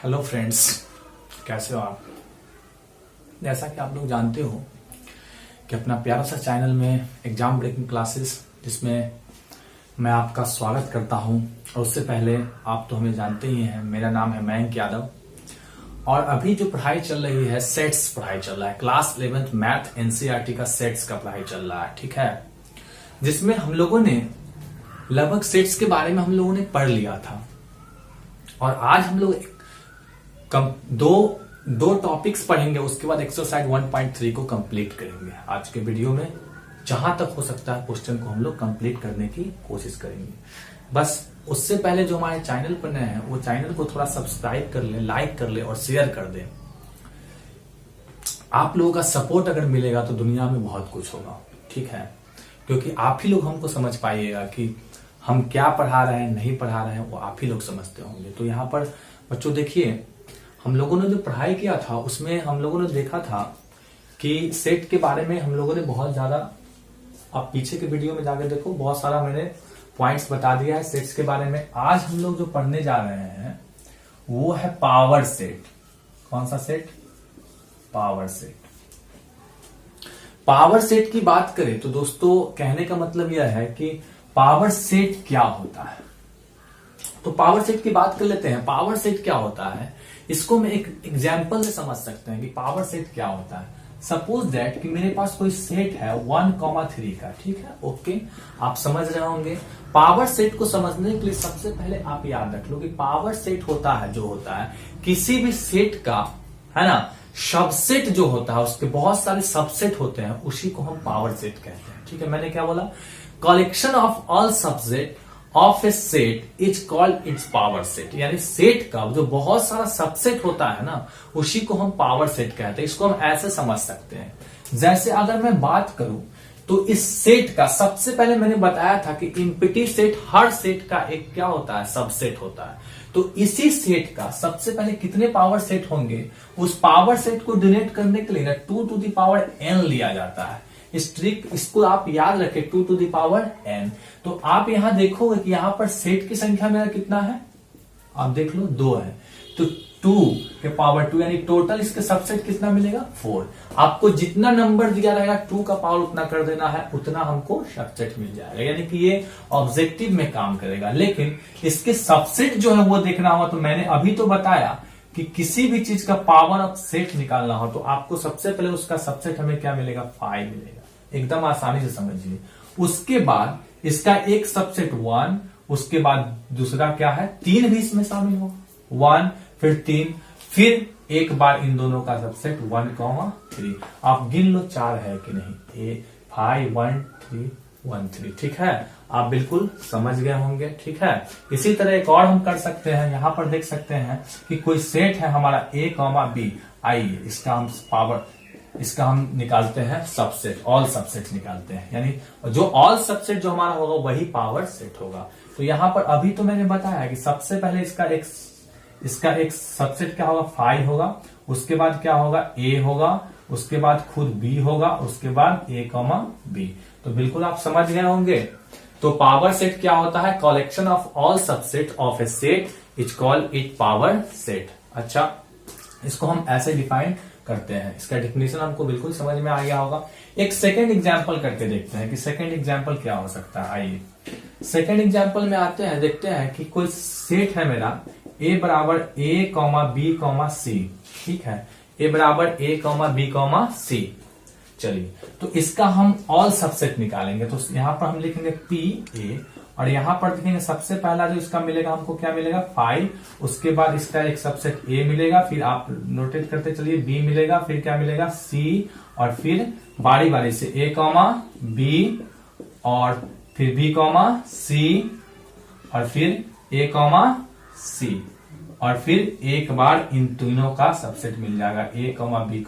Hello friends, कैसे हो आप। जैसा कि आप लोग जानते हो कि अपना प्यारा सा चैनल में एग्जाम ब्रेकिंग क्लासेस जिसमें मैं आपका स्वागत करता हूं। और उससे पहले आप तो हमें जानते ही हैं, मेरा नाम है मयंक यादव। और अभी जो पढ़ाई चल रही है, सेट्स पढ़ाई चल रहा है। क्लास 11th मैथ एनसीईआरटी का सेट्स का पढ़ाई चल रहा है, ठीक है। जिसमें हम लोगों ने लगभग सेट्स के बारे में हम लोगों ने पढ़ लिया था। और आज हम लोग दो टॉपिक्स पढ़ेंगे, उसके बाद एक्सरसाइज 1.3 को कंप्लीट करेंगे। आज के वीडियो में जहां तक हो सकता है क्वेश्चन को हम लोग कंप्लीट करने की कोशिश करेंगे। बस उससे पहले जो हमारे चैनल पर नए हैं वो चैनल को थोड़ा सब्सक्राइब कर ले, लाइक कर ले और शेयर कर दे। आप लोगों का सपोर्ट अगर मिलेगा तो दुनिया में बहुत कुछ होगा, ठीक है। क्योंकि आप ही लोग हमको समझ पाइएगा कि हम क्या पढ़ा रहे हैं, नहीं पढ़ा रहे हैं, वो आप ही लोग समझते होंगे। तो यहाँ पर बच्चों देखिए, हम लोगों ने जो पढ़ाई किया था उसमें हम लोगों ने देखा था कि सेट के बारे में हम लोगों ने बहुत ज्यादा, आप पीछे के वीडियो में जाकर देखो, बहुत सारा मैंने पॉइंट्स बता दिया है सेट्स के बारे में। आज हम लोग जो पढ़ने जा रहे हैं वो है पावर सेट। कौन सा set? Power set. Power set की बात करें तो दोस्तों कहने का मतलब यह है कि पावर सेट क्या होता है। तो पावर सेट की बात कर लेते हैं। पावर सेट क्या होता है इसको मैं एक एग्जांपल से समझ सकते हैं कि पावर सेट क्या होता है। सपोज दैट कि मेरे पास कोई सेट है 1,3 का, ठीक है, ओके। आप समझ रहे होंगे। पावर सेट को समझने के लिए सबसे पहले आप याद रख लो कि पावर सेट होता है जो होता है किसी भी सेट का, है ना, सबसेट जो होता है, उसके बहुत सारे सबसेट होते हैं, उसी को हम पावर सेट कहते हैं, ठीक है। मैंने क्या बोला? Collection of all subset of A set is called its power set. यानी सेट का जो बहुत सारा सबसेट होता है ना, उसी को हम पावर सेट कहते हैं। इसको हम ऐसे समझ सकते हैं, जैसे अगर मैं बात करूं तो इस सेट का सबसे पहले मैंने बताया था कि इम्पिटी सेट हर सेट का एक क्या होता है? सबसेट होता है। तो इसी सेट का सबसे पहले कितने पावर सेट होंगे, उस पावर सेट को डिनोट करने के लिए ना 2 to the power n लिया जाता है। इस ट्रिक इसको आप याद रखें, 2 to the power n। तो आप यहां देखोगे कि यहां पर सेट की संख्या मेरा कितना है, आप देख लो 2 है। तो 2 के पावर 2 यानी टोटल इसके सबसेट कितना मिलेगा? 4। आपको जितना नंबर दिया रहेगा 2 का पावर उतना कर देना है, उतना हमको सबसेट मिल जाएगा। यानी कि ये ऑब्जेक्टिव में काम करेगा। लेकिन इसके सबसेट जो है वो देखना होगा। तो मैंने अभी तो बताया कि किसी भी चीज का पावर ऑफ सेट निकालना हो तो आपको सबसे पहले उसका सबसेट हमें क्या मिलेगा? 5 मिलेगा। एकदम आसानी से समझिए। उसके बाद इसका एक सबसेट 1, उसके बाद दूसरा क्या है? 3 भी इसमें शामिल होगा। 1 फिर 3, फिर एक बार इन दोनों का सबसेट 1,3। आप गिन लो 4 है कि नहीं। 5 1 3 1 3, ठीक है। आप बिल्कुल समझ गए होंगे, ठीक है। इसी तरह एक और हम कर सकते हैं। यहां पर देख सकते हैं कि कोई सेट है हमारा A, B। आइए इसका हम निकालते हैं सबसेट, ऑल सबसेट निकालते हैं। यानी जो ऑल सबसेट जो हमारा होगा वही पावर सेट होगा। तो यहां पर अभी तो मैंने बताया कि सबसे पहले इसका एक सबसेट क्या होगा? 5 होगा। उसके बाद क्या होगा? A होगा। उसके बाद खुद B होगा। उसके बाद A, B। तो बिल्कुल आप समझ गए होंगे। तो पावर सेट क्या होता है? Collection of all subset of A set is called it power set. अच्छा, इसको हम ऐसे डिफाइन करते हैं। इसका डेफिनेशन हमको बिल्कुल समझ में आ गया होगा। एक सेकंड एग्जांपल करके देखते हैं कि सेकंड एग्जांपल क्या हो सकता है। आइए सेकंड एग्जांपल में आते हैं, देखते हैं कि कोई सेट है मेरा A बराबर A, B, C, ठीक है। A बराबर A, B, C। चलिए, तो इसका हम ऑल सबसेट निकालेंगे। तो यहां पर हम लिखेंगे PA और यहां पर देखेंगे सबसे पहला जो इसका मिलेगा हमको क्या मिलेगा? 5। उसके बाद इसका एक सबसेट A मिलेगा, फिर आप नोटेट करते चलिए B मिलेगा, फिर क्या मिलेगा? C, और फिर बारी बारी से A, B, और फिर B, C, और फिर A, C, और फिर एक बार इन तीनों का सबसेट मिल जाएगा A, B,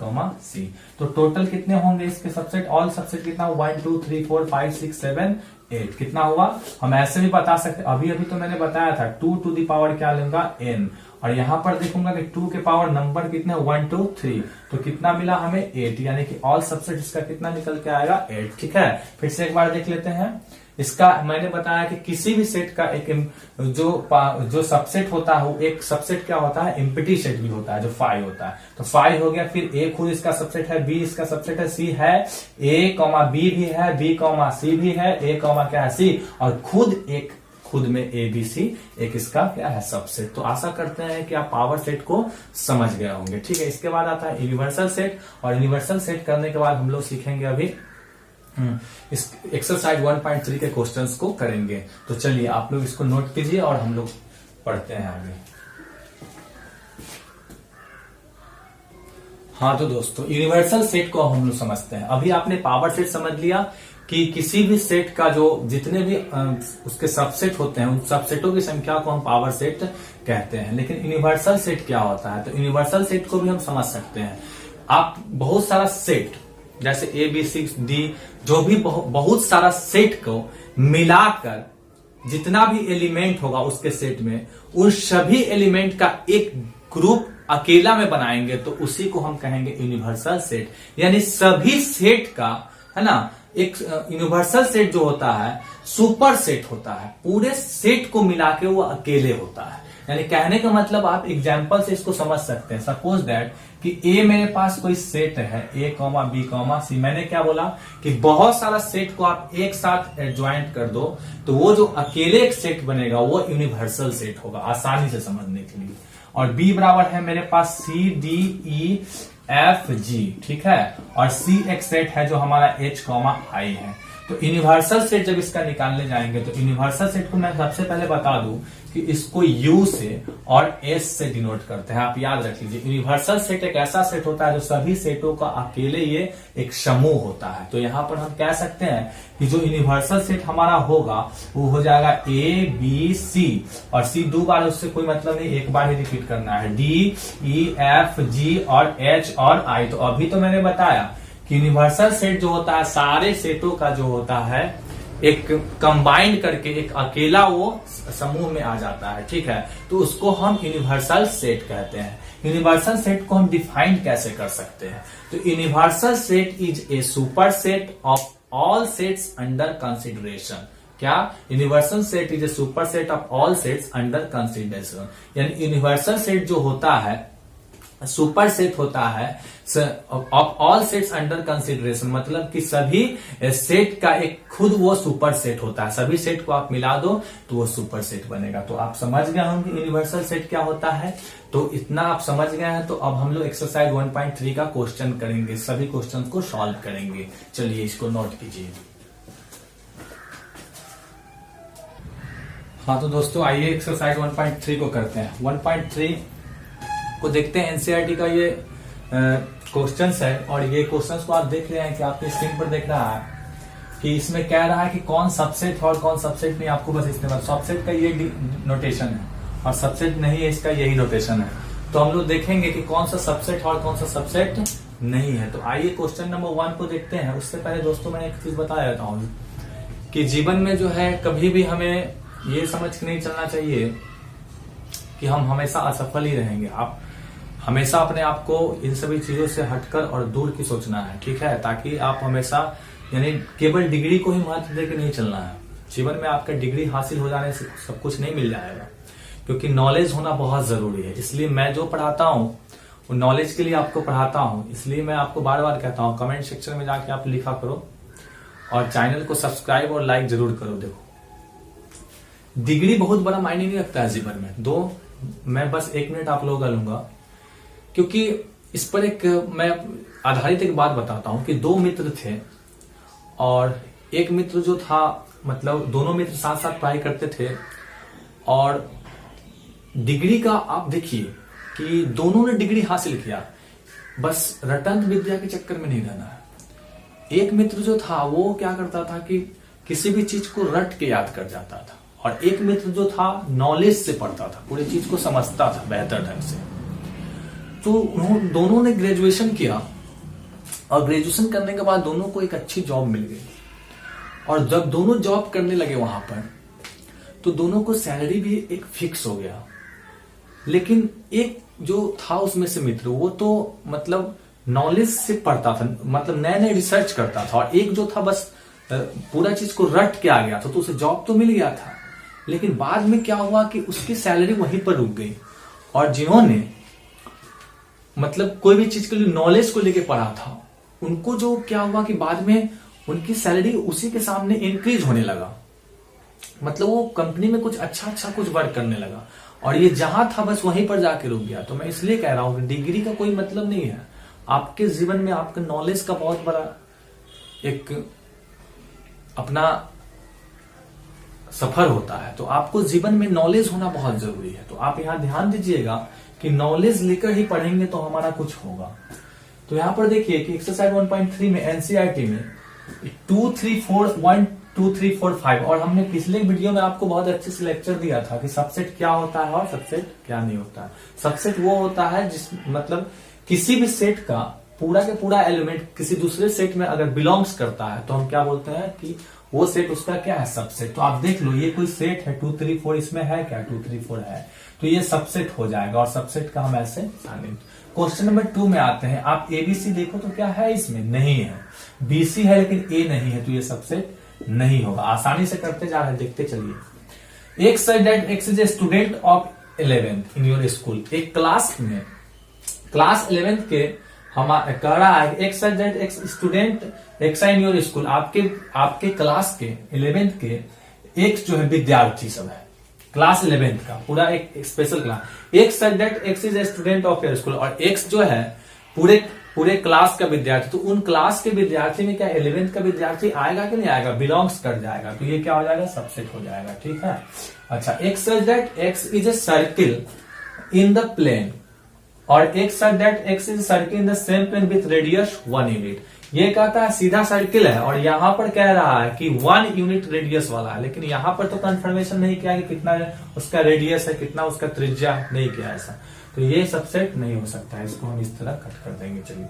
C। तो टोटल कितने होंगे इसके सबसेट? ऑल सबसेट कितना? 1 2 3 4 5 6 7 8। कितना हुआ? हम ऐसे भी बता सकते। अभी तो मैंने बताया था 2 to the power क्या लूंगा? n। और यहां पर देखूंगा कि 2 के पावर नंबर कितने 1 2 3, तो कितना मिला हमें 8, यानी कि ऑल सबसेट इसका कितना निकल के आएगा 8। ठीक है, फिर से एक बार देख लेते हैं। इसका मैंने बताया कि किसी भी सेट का एक जो सबसेट होता है, एक सबसेट क्या होता है, एम्प्टी सेट भी होता है जो 5 होता है। तो 5 हो गया, फिर ए खुद इसका सबसेट है, बी इसका सबसेट है, सी है, ए कॉमा बी भी है, बी कॉमा सी भी है, ए कॉमा क्या है सी, और खुद में ए बी सी एक इसका क्या है सबसेट। तो आशा करते हैं कि आप पावर सेट को समझ गए होंगे। ठीक है, इसके बाद आता है यूनिवर्सल सेट, और यूनिवर्सल सेट करने के बाद हम लोग सीखेंगे अभी इस एक्सरसाइज 1.3 के क्वेश्चंस को करेंगे। तो चलिए आप लोग इसको नोट कीजिए और हम लोग पढ़ते हैं आगे। हाँ तो दोस्तों, यूनिवर्सल सेट को हम लोग समझते हैं। अभी आपने पावर सेट समझ लिया कि किसी भी सेट का जो जितने भी उसके सबसेट होते हैं, उन सबसेटों की संख्या को हम पावर सेट कहते हैं। लेकिन यूनिवर्सल सेट क्या होता है, तो यूनिवर्सल सेट को भी हम समझ सकते हैं। आप बहुत सारा सेट जैसे ए बी सी डी, जो भी बहुत सारा सेट को मिलाकर जितना भी एलिमेंट होगा उसके सेट में, उन सभी एलिमेंट का एक ग्रुप अकेला में बनाएंगे तो उसी को हम कहेंगे यूनिवर्सल सेट। यानी सभी सेट का, है ना, एक यूनिवर्सल सेट जो होता है सुपर सेट होता है, पूरे सेट को मिला के वो अकेले होता है। यानी कहने का मतलब आप एग्जाम्पल से इसको समझ सकते हैं। सपोज दैट कि ए मेरे पास कोई सेट है, ए कॉमा बी कॉमा सी। मैंने क्या बोला कि बहुत सारा सेट को आप एक साथ ज्वाइंट कर दो तो वो जो अकेले एक सेट बनेगा वो यूनिवर्सल सेट होगा, आसानी से समझने के लिए। और बी बराबर है मेरे पास C D E F G, ठीक है, और सी एक सेट है जो हमारा एच कॉमा आई है। तो यूनिवर्सल सेट जब इसका निकालने जाएंगे तो यूनिवर्सल सेट को मैं सबसे पहले बता दूं कि इसको यू से और एस से डिनोट करते हैं। आप याद रख लीजिए, यूनिवर्सल सेट एक ऐसा सेट होता है जो सभी सेटों का अकेले ये एक समूह होता है। तो यहां पर हम कह सकते हैं कि जो यूनिवर्सल सेट हमारा होगा वो हो जाएगा ए बी सी, और सी 2 बार, उससे कोई मतलब नहीं, एक बार ही रिपीट करना है, डी ई एफ जी और एच और आई। तो अभी तो मैंने बताया कि यूनिवर्सल सेट जो होता है सारे सेटों का जो होता है एक कंबाइंड करके एक अकेला वो समूह में आ जाता है। ठीक है, तो उसको हम यूनिवर्सल सेट कहते हैं। यूनिवर्सल सेट को हम डिफाइन कैसे कर सकते हैं, तो universal set is a super set of all sets under consideration. क्या? Universal set is a super set of all sets under consideration. यानी यूनिवर्सल सेट जो होता है सुपर सेट होता है of all sets under consideration, मतलब कि सभी सेट का एक खुद वो सुपर सेट होता है। सभी सेट को आप मिला दो तो वो सुपर सेट बनेगा। तो आप समझ गए होंगे यूनिवर्सल सेट क्या होता है। तो इतना आप समझ गए हैं, तो अब हम लोग एक्सरसाइज 1.3 का क्वेश्चन करेंगे, सभी क्वेश्चन को सॉल्व करेंगे। चलिए इसको नोट कीजिए। हाँ तो दोस्तों, आइए एक्सरसाइज 1.3 को करते हैं। 1.3 को देखते हैं। एनसीईआरटी का ये क्वेश्चंस है, और ये क्वेश्चंस को आप देख रहे हैं कि आपके स्क्रीन पर देख रहा है कि इसमें कह रहा है कि कौन सबसेट है और कौन सबसेट नहीं। आपको बस इसमें सबसेट का ये नोटेशन है और सबसेट नहीं है, इसका यही नोटेशन है। तो हम लोग देखेंगे कि कौन सा सबसेट है और कौन सा सबसेट नहीं है। तो आइए क्वेश्चन नंबर 1 को देखते हैं। उससे पहले दोस्तों मैं एक चीज बता देता हूँ कि जीवन में जो है कभी भी हमें ये समझ के नहीं चलना चाहिए कि हम हमेशा असफल ही रहेंगे। आप हमेशा अपने आप को इन सभी चीजों से हटकर और दूर की सोचना है, ठीक है, ताकि आप हमेशा यानी केवल डिग्री को ही महत्व देकर नहीं चलना है। जीवन में आपका डिग्री हासिल हो जाने से सब कुछ नहीं मिल जाएगा, क्योंकि नॉलेज होना बहुत जरूरी है। इसलिए मैं जो पढ़ाता हूँ वो नॉलेज के लिए आपको पढ़ाता हूँ। इसलिए मैं आपको बार बार कहता हूँ, कमेंट सेक्शन में जाके आप लिखा करो और चैनल को सब्सक्राइब और लाइक जरूर करो। देखो, डिग्री बहुत बड़ा मायने नहीं रखता है जीवन में। मैं बस 1 मिनट आप लोगों का लूंगा, क्योंकि इस पर एक मैं आधारित एक बात बताता हूं कि 2 मित्र थे, और एक मित्र जो था, मतलब दोनों मित्र साथ साथ पढ़ाई करते थे, और डिग्री का आप देखिए कि दोनों ने डिग्री हासिल किया, बस रटंत विद्या के चक्कर में नहीं रहना है। एक मित्र जो था वो क्या करता था कि किसी भी चीज को रट के याद कर जाता था, और एक मित्र जो था नॉलेज से पढ़ता था, पूरी चीज को समझता था बेहतर ढंग से। तो दोनों ने ग्रेजुएशन किया, और ग्रेजुएशन करने के बाद दोनों को एक अच्छी जॉब मिल गई, और जब दोनों जॉब करने लगे वहां पर, तो दोनों को सैलरी भी एक फिक्स हो गया। लेकिन एक जो था उसमें से मित्र, वो तो मतलब नॉलेज से पढ़ता था, मतलब नए नए रिसर्च करता था, और एक जो था बस पूरा चीज को रट के आ गया था, तो उसे जॉब तो मिल गया था, लेकिन बाद में क्या हुआ कि उसकी सैलरी वहीं पर रुक गई। और जिन्होंने मतलब कोई भी चीज के लिए नॉलेज को लेके पढ़ा था, उनको जो क्या हुआ कि बाद में उनकी सैलरी उसी के सामने इंक्रीज होने लगा, मतलब वो कंपनी में कुछ अच्छा कुछ वर्क करने लगा, और ये जहां था बस वहीं पर जाके रुक गया। तो मैं इसलिए कह रहा हूं कि डिग्री का कोई मतलब नहीं है। आपके जीवन में आपका नॉलेज का बहुत बड़ा एक अपना सफर होता है, तो आपको जीवन में नॉलेज होना बहुत जरूरी है। तो आप यहां ध्यान दीजिएगा कि नॉलेज लेकर ही पढ़ेंगे तो हमारा कुछ होगा। तो यहां पर देखिए कि एक्सरसाइज 1.3 में एनसीईआरटी में 2, 3, 4, 1, 2, 3, 4, 5, और हमने पिछले वीडियो में आपको बहुत अच्छे से लेक्चर दिया था कि सबसेट क्या होता है और सबसेट क्या नहीं होता है। सबसेट वो होता है जिस मतलब किसी भी सेट का पूरा के पूरा एलिमेंट किसी दूसरे सेट में अगर बिलोंग्स करता है तो हम क्या बोलते हैं कि वो सेट उसका क्या है, सबसेट। तो आप देख लो ये कोई सेट है 2, 3, 4, इसमें है क्या 2, 3, 4 है, तो ये सबसेट हो जाएगा, और सबसेट का हम ऐसे शामिल। क्वेश्चन नंबर 2 में आते हैं, आप एबीसी देखो तो क्या है, इसमें नहीं है, बीसी है लेकिन ए नहीं है, तो ये सबसेट नहीं होगा। आसानी से करते जा रहे हैं, देखते चलिए। एक said that X is a student of 11th in your school। एक क्लास में क्लास 11th के हमारा कह रहा है एक said that X student X in your school, आपके क्लास के 11th के एक जो है विद्यार्थी सब है, क्लास 11th का पूरा एक स्पेशल क्लास। एक said that X is a student of your school, और X जो है पूरे क्लास का विद्यार्थी, तो उन क्लास के विद्यार्थी में क्या 11th का विद्यार्थी आएगा कि नहीं आएगा, बिलोंग्स कर जाएगा, तो ये क्या हो जाएगा, सबसेट हो जाएगा। ठीक है। अच्छा, एक said that X is a circle in the plane, और एक said that X is a circle in the same plane with radius 1 unit। ये कहता है सीधा सर्किल है, और यहां पर कह रहा है कि 1 यूनिट रेडियस वाला है, लेकिन यहां पर तो कंफर्मेशन नहीं किया कि कितना उसका रेडियस है, कितना उसका त्रिज्या नहीं किया ऐसा, तो ये सबसेट नहीं हो सकता है, इसको हम इस तरह कट कर देंगे। चलिए,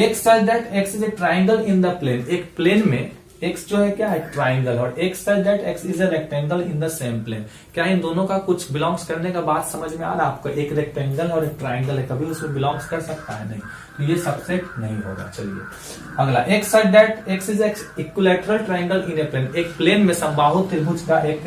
एक said that X is a triangle in the plane, एक प्लेन में X जो है क्या है, ट्राइंगल, और एक said that X is a rectangle in the same plane। क्या इन दोनों का कुछ बिलोंग्स करने का बात समझ में आ रहा है आपको, एक रेक्टेंगल और एक ट्राइंगल है, कभी उसमें बिलोंग्स कर सकता है नहीं, तो ये सबसेट नहीं होगा। चलिए अगला, एक said that X is a equilateral triangle in a plane, एक प्लेन में समबाहु त्रिभुज का एक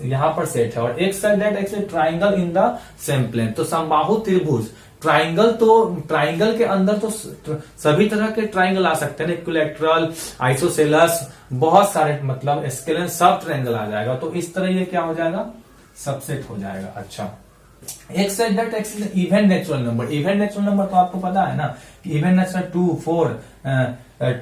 यहां पर सेट है, और एक said that X is a triangle in the same plane, तो समबाहु त्रिभुज ट्राइंगल, तो ट्राइंगल के अंदर तो सभी तरह के ट्राइंगल आ सकते हैं, इक्विलैटरल, आइसोसेलस, बहुत सारे मतलब स्केलन, सब ट्राइंगल आ जाएगा, तो इस तरह ये क्या हो जाएगा, सबसेट हो जाएगा। अच्छा, एक said that X is even natural number, even natural number तो आपको पता है ना कि इवन नेचुरल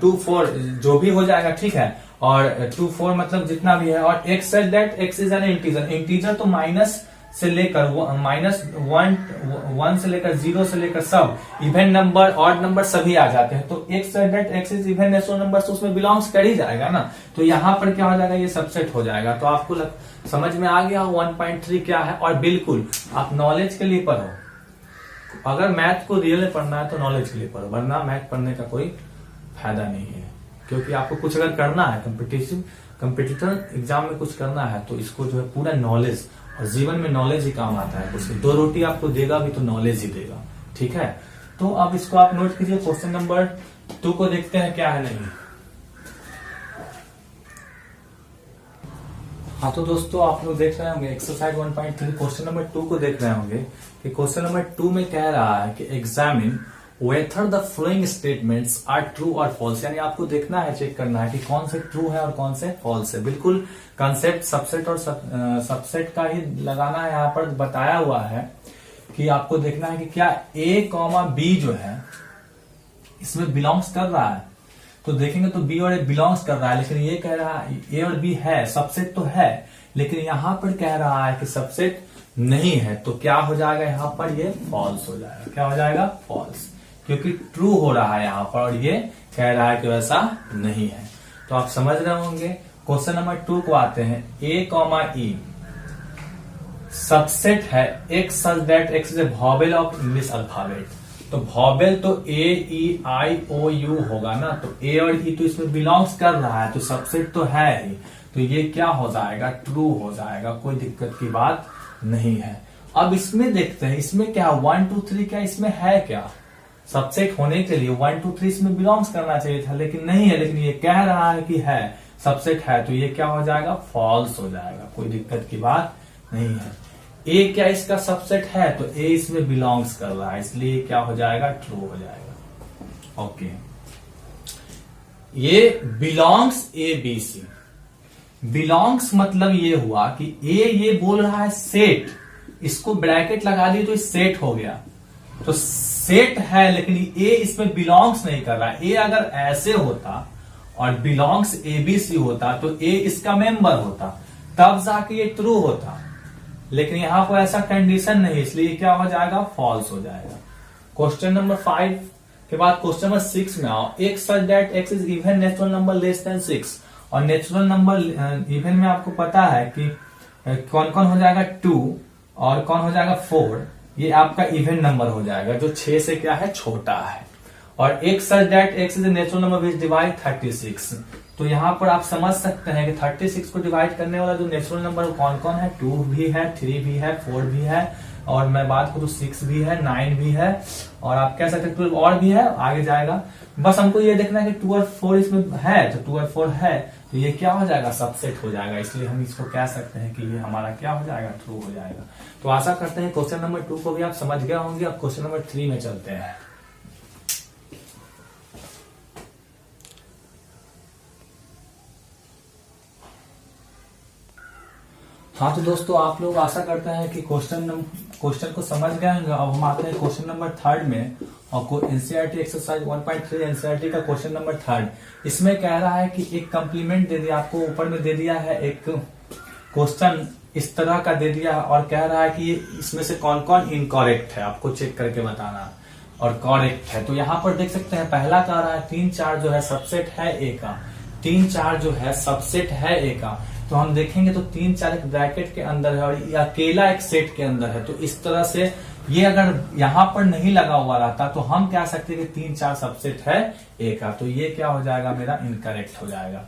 2, 4 जो भी हो जाएगा, ठीक है, और 2, 4 मतलब जितना भी है, और एक said that X is an integer, integer तो माइनस से लेकर -1 से लेकर 0 से लेकर सब इवन नंबर, ऑड नंबर सभी आ जाते हैं, तो एक said that X is even natural number, तो उसमें बिलोंग्स कर ही जाएगा ना, तो यहां पर क्या हो जाएगा, ये सबसेट हो जाएगा। तो आपको समझ में आ गया 1.3 क्या है, और बिल्कुल आप नॉलेज के लिए पढ़ो, अगर मैथ को रियल में पढ़ना है तो नॉलेज के लिए पढ़ो, वरना मैथ पढ़ने का कोई फायदा नहीं है, क्योंकि आपको कुछ अगर करना है कंपिटिटर एग्जाम में कुछ करना है, तो इसको जो है पूरा नॉलेज, और जीवन में नॉलेज ही काम आता है, कुछ 2 रोटी आपको देगा भी तो नॉलेज ही देगा। ठीक है, तो अब इसको आप नोट कीजिए। क्वेश्चन नंबर 2 को देखते हैं क्या है नहीं। हाँ, तो दोस्तों आप लोग देख रहे होंगे एक्सरसाइज 1.3 क्वेश्चन नंबर 2 को देख रहे होंगे कि क्वेश्चन नंबर 2 में कह रहा है कि examine whether the following statements are true और फॉल्स, यानी आपको देखना है, चेक करना है कि कौन से ट्रू है और कौन से फॉल्स है। बिल्कुल कंसेप्ट सबसेट और सबसेट का ही लगाना है, यहाँ पर बताया हुआ है कि आपको देखना है कि क्या A, B जो है इसमें बिलोंग्स कर रहा है, तो देखेंगे तो B और A बिलोंग्स कर रहा है, लेकिन ये कह रहा है A और B है, सबसेट तो है, लेकिन यहां पर कह रहा है कि सबसेट नहीं है, तो क्या हो जाएगा यहां पर, ये फॉल्स हो जाएगा। क्या हो जाएगा, फॉल्स, क्योंकि ट्रू हो रहा है यहां पर, और ये कह रहा है कि वैसा नहीं है। तो आप समझ रहे होंगे। क्वेश्चन नंबर 2 को आते हैं, A, E सबसेट है X such that X is a vowel of English alphabet, तो वॉवेल तो A-E-I-O-U होगा ना, तो A और E तो इसमें बिलोंग्स कर रहा है, तो सबसेट तो है ही, तो ये क्या हो जाएगा, ट्रू हो जाएगा, कोई दिक्कत की बात नहीं है। अब इसमें देखते हैं इसमें क्या 1 2 3 क्या इसमें है क्या सबसेट होने के लिए 1 2 3 इसमें बिलोंग्स करना चाहिए था, लेकिन नहीं है, लेकिन ये कह रहा है कि है सबसेट है, तो ये क्या हो जाएगा फॉल्स हो जाएगा, कोई दिक्कत की बात नहीं है। ए क्या इसका सबसेट है, तो ए इसमें बिलोंग्स कर रहा है, इसलिए क्या हो जाएगा ट्रू हो जाएगा। ओके, ये belongs A B C, belongs मतलब ये हुआ कि ए ये बोल रहा है सेट, इसको ब्रैकेट लगा दिए तो सेट हो गया, तो सेट है, लेकिन ए इसमें बिलोंग्स नहीं कर रहा है। ए अगर ऐसे होता और बिलोंग्स ए बी सी होता तो ए इसका मेंबर होता, तब जाके ये ट्रू होता, लेकिन यहां पर ऐसा कंडीशन नहीं, इसलिए क्या हो जाएगा फॉल्स हो जाएगा। क्वेश्चन नंबर 5 के बाद क्वेश्चन नंबर 6 में आओ। एक such that x is even natural number less than 6, और नेचुरल नंबर इवन में आपको पता है कि कौन कौन हो जाएगा 2 और कौन हो जाएगा 4, ये आपका इवन नंबर हो जाएगा जो 6 से क्या है छोटा है। और एक such that x is a natural number which divide 36, तो यहां पर आप समझ सकते हैं कि 36 को डिवाइड करने वाला जो नेचुरल नंबर कौन कौन है, 2 भी है, 3 भी है, 4 भी है, और मैं बात करूं 6 भी है, 9 भी है, और आप कह सकते हैं 12 और भी है, आगे जाएगा। बस हमको ये देखना है कि 2 और 4 इसमें है, तो 2 और 4 है, तो ये क्या हो जाएगा सबसेट हो जाएगा, इसलिए हम इसको कह सकते हैं कि ये हमारा क्या हो जाएगा ट्रू हो जाएगा। तो आशा करते हैं क्वेश्चन नंबर 2 को भी आप समझ गए होंगे। अब क्वेश्चन नंबर 3 में चलते हैं। हाँ तो दोस्तों आप लोग आशा करते हैं कि क्वेश्चन को समझ गए होंगे। अब हम आते हैं क्वेश्चन नंबर 3 में, और एनसीईआरटी एक्सरसाइज 1.3 एनसीईआरटी का क्वेश्चन नंबर 3। इसमें कह रहा है कि एक कॉम्प्लीमेंट दे दिया, आपको ऊपर में दे दिया है एक क्वेश्चन इस तरह का दे दिया, और कह रहा है कि इसमें से कौन कौन इनकरेक्ट है आपको चेक करके बताना और करेक्ट है। तो यहाँ पर देख सकते हैं पहला कह रहा है 3 4 जो है सबसेट है ए का, 3 4 जो है सबसेट है ए का, तो हम देखेंगे तो 3 4 एक ब्रैकेट के अंदर है और ये अकेला एक सेट के अंदर है, तो इस तरह से ये अगर यहां पर नहीं लगा हुआ रहता तो हम कह सकते हैं कि 3 4 सबसेट है ए का, तो ये क्या हो जाएगा मेरा इनकरेक्ट हो जाएगा।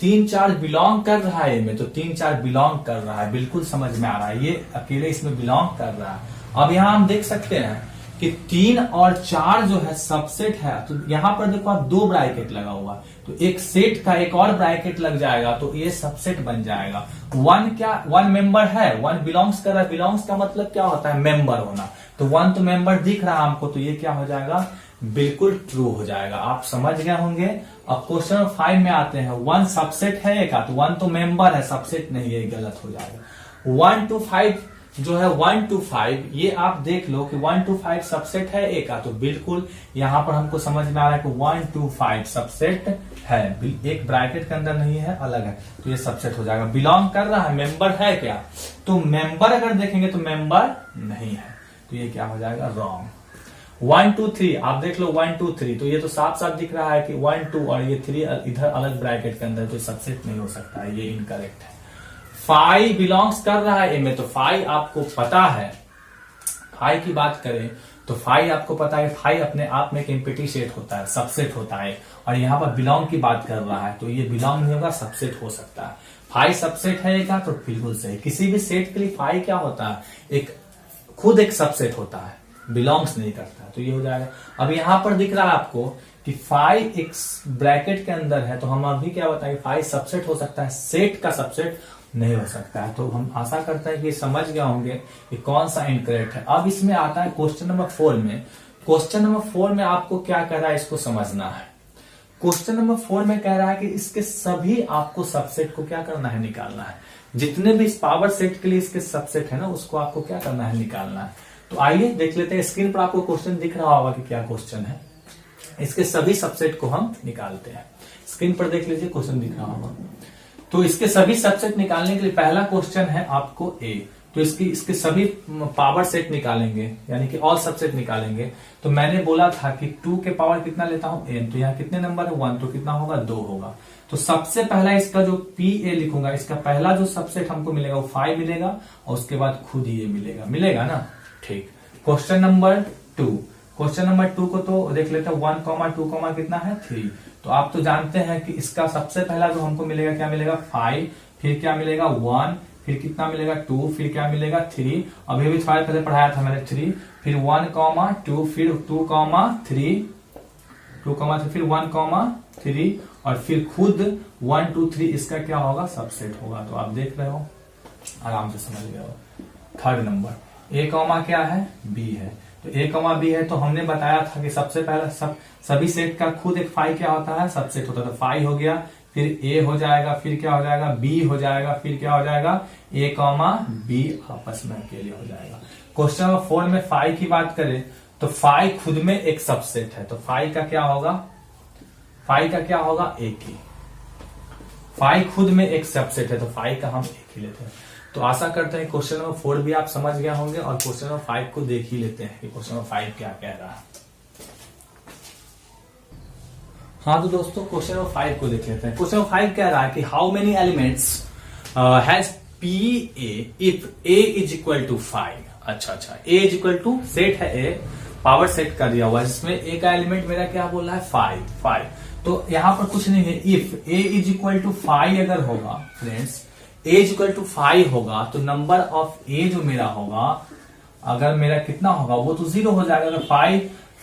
3 4 बिलोंग कर रहा है ए में, तो 3 4 बिलोंग कर रहा है, बिल्कुल समझ में आ रहा है, ये अकेले इसमें बिलोंग कर रहा है। अब यहां हम देख सकते हैं कि 3 और 4 जो है सबसेट है, तो यहां पर देखो आप 2 ब्रैकेट लगा हुआ, तो एक सेट का एक और ब्रैकेट लग जाएगा तो ये सबसेट बन जाएगा। 1 मेंबर है, 1 बिलोंग्स कर रहा है, बिलोंग्स का मतलब क्या होता है मेंबर होना, तो 1 तो मेंबर दिख रहा है हमको, तो ये क्या हो जाएगा बिल्कुल ट्रू हो जाएगा। आप समझ गए होंगे। अब क्वेश्चन नंबर 5 में आते हैं। 1 सबसेट है का, तो 1 तो मेंबर है, सबसेट नहीं है, गलत हो जाएगा। 1 to 5 जो है 1 to 5, ये आप देख लो कि 1 to 5 सबसेट है ए का, तो बिल्कुल यहां पर हमको समझ में आ रहा है कि 1 to 5 सबसेट है, एक ब्रैकेट के अंदर नहीं है, अलग है, तो ये सबसेट हो जाएगा। बिलोंग कर रहा है, मेंबर है क्या, तो मेंबर अगर देखेंगे तो मेंबर नहीं है, तो ये क्या हो जाएगा रॉन्ग। 1 2 3 आप देख लो 1 2 3, तो ये तो साफ साफ दिख रहा है कि 1 2 और ये 3 इधर अलग ब्रैकेट के अंदर, तो सबसेट नहीं हो सकता है, ये इनकरेक्ट है। 5 बिलोंग्स कर रहा है ए में, तो 5 आपको पता है, 5 की बात करें तो 5 आपको पता है, 5 अपने आप में एक एम्प्टी सेट होता है, सबसेट होता है, और यहां पर बिलोंग की बात कर रहा है, तो ये बिलोंग नहीं होगा, सबसेट हो सकता है। 5 सबसेट है का, तो बिल्कुल सही। किसी भी सेट के लिए 5 क्या होता है, एक खुद एक सबसेट होता है, बिलोंग्स नहीं करता, तो ये हो जाएगा। अब यहां पर दिख रहा है आपको कि 5 एक ब्रैकेट के अंदर है, तो हम अभी क्या बताएंगे 5 सबसेट हो सकता है, सेट का सबसेट नहीं हो सकता है। तो हम आशा करते हैं कि समझ गए होंगे कि कौन सा इनकरेक्ट है। अब इसमें आता है क्वेश्चन नंबर 4 में। क्वेश्चन नंबर 4 में आपको क्या कह रहा है इसको समझना है। क्वेश्चन नंबर 4 में कह रहा है कि इसके सभी आपको सबसेट को क्या करना है, निकालना है। जितने भी इस पावर सेट के लिए इसके सबसेट है ना, उसको आपको क्या करना है, निकालना है। तो आइए देख लेते हैं, स्क्रीन पर आपको क्वेश्चन दिख रहा होगा कि क्या क्वेश्चन है। इसके सभी सबसेट को हम निकालते हैं। स्क्रीन पर देख लीजिए, क्वेश्चन दिख रहा होगा। तो इसके सभी सबसेट निकालने के लिए पहला क्वेश्चन है आपको ए, तो इसके सभी पावर सेट निकालेंगे, यानी कि ऑल सबसेट निकालेंगे। तो मैंने बोला था कि 2 के पावर कितना लेता हूं n, तो यहाँ कितने नंबर है 1, तो कितना होगा 2 होगा। तो सबसे पहला इसका जो पी ए लिखूंगा, इसका पहला जो सबसेट हमको मिलेगा वो 5 मिलेगा, और उसके बाद खुद ही ये मिलेगा ना। ठीक, क्वेश्चन नंबर 2, क्वेश्चन नंबर 2 को तो देख लेते हैं। 1 2 कितना है 3, तो आप तो जानते हैं कि इसका सबसे पहला जो हमको मिलेगा क्या मिलेगा 5, फिर क्या मिलेगा 1, फिर कितना मिलेगा 2, फिर क्या मिलेगा 3, अभी भी थोड़ा पहले पढ़ाया था मैंने 3, फिर 1,2, फिर 2,3, 2,3, फिर 1,3 और फिर खुद 1, 2, 3 इसका क्या होगा, सबसेट होगा। तो आप देख रहे हो, आराम से समझ गए हो। थर्ड नंबर ए कॉमा क्या है, बी है। तो ए कॉमा बी है तो हमने बताया था कि सबसे पहला सभी सेट का खुद एक फाई क्या होता है, सबसेट होता है। तो फाई हो गया, फिर ए हो जाएगा, फिर क्या हो जाएगा, बी हो जाएगा, फिर क्या हो जाएगा, ए कॉमा बी आपस में अकेले हो जाएगा। क्वेश्चन नंबर 4 में फाई की बात करें तो फाई खुद में एक सबसेट है। तो फाई का क्या होगा, फाई का क्या होगा, एक ही। फाई खुद में एक सबसेट है तो फाई का हम एक ही लेते हैं। तो आशा करते हैं क्वेश्चन नंबर 4 भी आप समझ गए होंगे और क्वेश्चन नंबर 5 को देख ही लेते हैं कि क्वेश्चन नंबर 5 क्या कह रहा है। हाँ तो दोस्तों क्वेश्चन नंबर 5 को देख लेते हैं। क्वेश्चन नंबर 5 कह रहा है कि how many elements has P A if A is equal to 5। अच्छा, A is equal to set है ए, पावर सेट कर दिया हुआ जिसमें ए का एलिमेंट मेरा क्या बोल रहा है 5। तो यहां पर कुछ नहीं है, if A is equal to 5 अगर होगा friends, A is equal to 5 होगा तो नंबर ऑफ ए जो मेरा होगा, अगर मेरा कितना होगा वो तो 0 हो जाएगा। अगर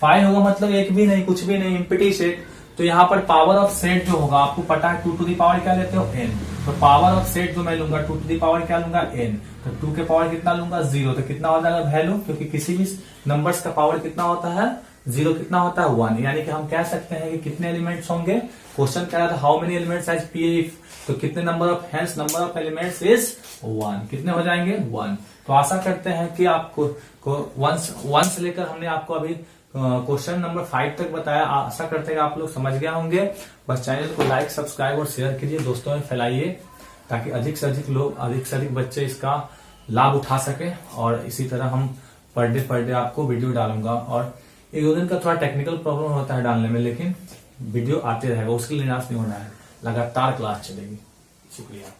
5 होगा मतलब एक भी नहीं, कुछ भी नहीं, एम्प्टी सेट। तो यहाँ पर पावर ऑफ सेट जो होगा, आपको पता है 2 टू दी पावर क्या लेते हो, n। तो पावर ऑफ सेट जो मैं लूंगा 2 टू दी पावर क्या लूंगा, n। तो 2 के पावर कितना लूंगा, 0। तो कितना हो जाएगा वैल्यू, क्योंकि किसी भी नंबर्स का पावर कितना होता है, 0 कितना होता है 1। यानी कि हम कह सकते हैं कि कितने एलिमेंट्स होंगे। क्वेश्चन कह रहा था how many elements has P if, तो कितने number of hence number of elements is 1। कितने हो जाएंगे 1। तो आशा करते हैं कि आपको 1 से लेकर हमने आपको अभी क्वेश्चन नंबर 5 तक बताया। आशा करते हैं आप लोग समझ गए होंगे। बस चैनल को लाइक, सब्सक्राइब और शेयर कीजिए, दोस्तों में फैलाइए ताकि अधिक से अधिक लोग, अधिक से अधिक बच्चे इसका लाभ उठा सके। और इसी तरह हम पर डे आपको वीडियो डालूंगा। और 1-2 दिन का थोड़ा टेक्निकल प्रॉब्लम होता है डालने में, लेकिन वीडियो आते रहेगा, उसके लिए निराश नहीं होना है, लगातार क्लास चलेगी। शुक्रिया।